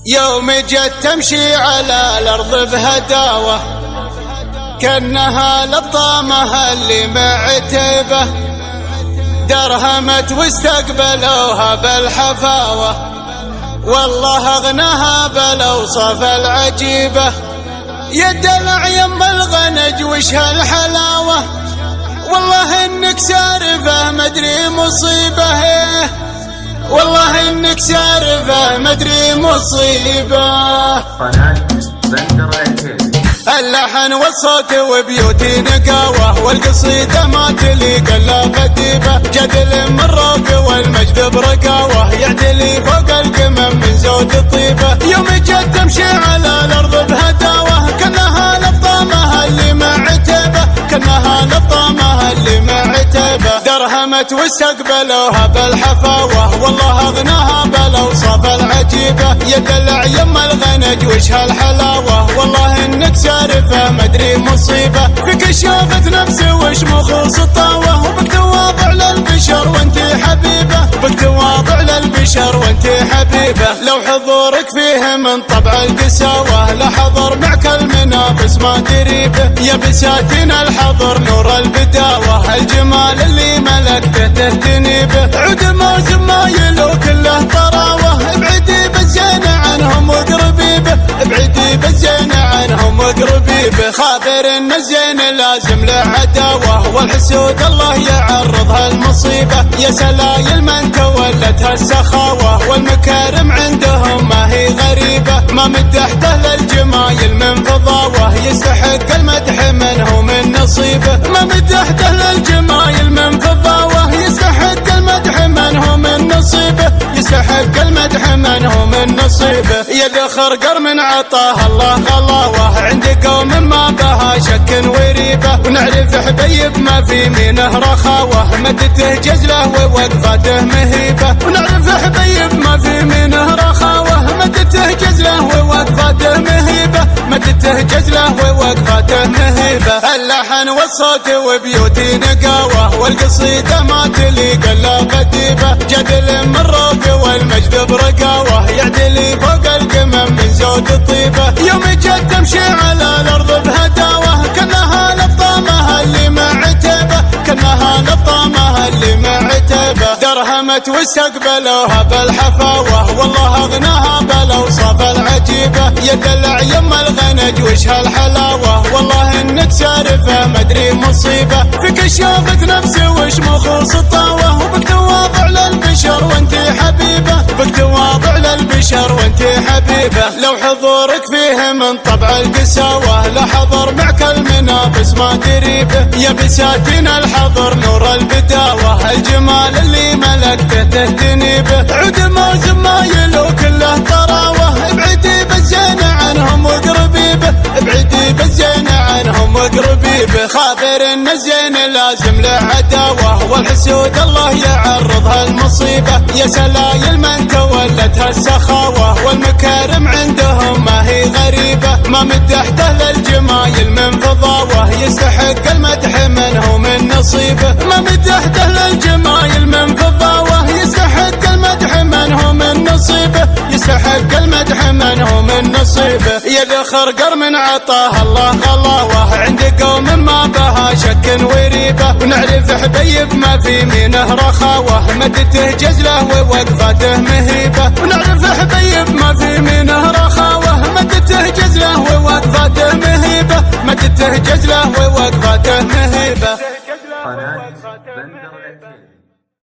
يوم جت تمشي على الأرض بهداوة كأنها للطامة اللي معتبة، درهمت واستقبلوها بالحفاوة، والله أغناها بالأوصاف العجيبة. يد العيم الغنج وش هالحلاوة، والله إنك سارفة مدري مصيبة، والله إنك سارفة مدري مصيبة. قناة بندر الكيل. اللحن والصوت وبيوتي نقاوة، والقصيدة ما تليق الا فديبة، جدل من روق والمجد برقاوة، يعدلي فوق القمم من زود الطيبة. يوم جت تمشي على الأرض بهداوة كأنها للطامة اللي معتبة، كأنها للطامة اللي معتبة، درهمت واستقبلوها بالحفاوة، والله أغناها بالأوصاف العجيبة. يد العيم الغنج وش هالحلاوة، والله إنك سارفة مدري مصيبة، فيك شافت نفسي وش مخوص الطاوة، وبك تواضع للبشر وانتي حبيبة، بك تواضع للبشر وانتي حبيبة. لو حضورك فيه من طبع القساوة لحضر معك المنافس ما دريبه، يا بساتين الحضر نور البداوة، الجمال اللي ملكته تهتني به، عود موز مايل وكله طراوة، ابعدي بالزين عنهم واقربي به، ابعدي بالزين عنهم واقربي به. خابر ان الزين لازم له عداوة، والحسود الله يعرضها المصيبة، يا سلايل من تولتها السخاوة، والمكارم عندهم ما هي غريبة، ما مدحته للجمايل من فضاوة، يستحق المدح منه من نصيبه، ما مدحته للجمايل من فضاوة، يستحق المدح منه من نصيبه، يستحق المدح منه من نصيبه. يا ذخر من عطاه الله غلاوة، عند قوم ما بها شك وريبة، ونعرف حبيب ما في منه رخاوة، مدته جزله ووقفاته مهيبة، ونعرف حبيب ما في منه رخاوة، مدته جزله ووقفاته مهيبة، مدته جزله ووقفاته مهيبة. اللحن والصوت وبيوتي نقاوة، والقصيدة ما تليق الا فديبة، جدل من روق والمجد برقاوة، يعدلي فوق القمم من زود الطيبة. يوم جت تمشي على الأرض بهداوة كأنها للطامة اللي معتبة، كأنها للطامة اللي معتبة، درهمت واستقبلوها بالحفاوة، والله أغناها بالأوصاف العجيبة. يد العيم الغنج وش هالحلاوة، والله إنك سارفة مدري مصيبة، فيك شافت نفسي وش مخوص الطاوة، وبك تواضع للبشر وانتي حبيبة، بك تواضع للبشر وانتي حبيبة. لو حضورك فيه من طبع القساوة لحضر معك المنافس ما دريبه، يا بساتين الحضر نور البداوة، الجمال اللي ملكته تهتني به، عود موز مايل وكله طراوة، ابعدي بالزين عنهم واقربي به، ابعدي بالزين عنهم واقربي به. خابر ان الزين لازم له عداوة، والحسود الله يعرضها المصيبة، يا سلايل من تولتها السخاوة، والمكارم عندهم ما هي غريبة، ما مدحته للجمايل من فضاوة، يستحق المدح منه من نصيبه، ما مدحته للجمايل من فضاوة، يستحق المدح منه من نصيبه، يستحق المدح منه من نصيبه. يا ذخر من عطاه الله غلاوة، عند قوم ما بها شك وريبة، ونعرف حبيب ما في منه رخاوة، مدته جزله ووقفاته مهيبة، ونعرف حبيب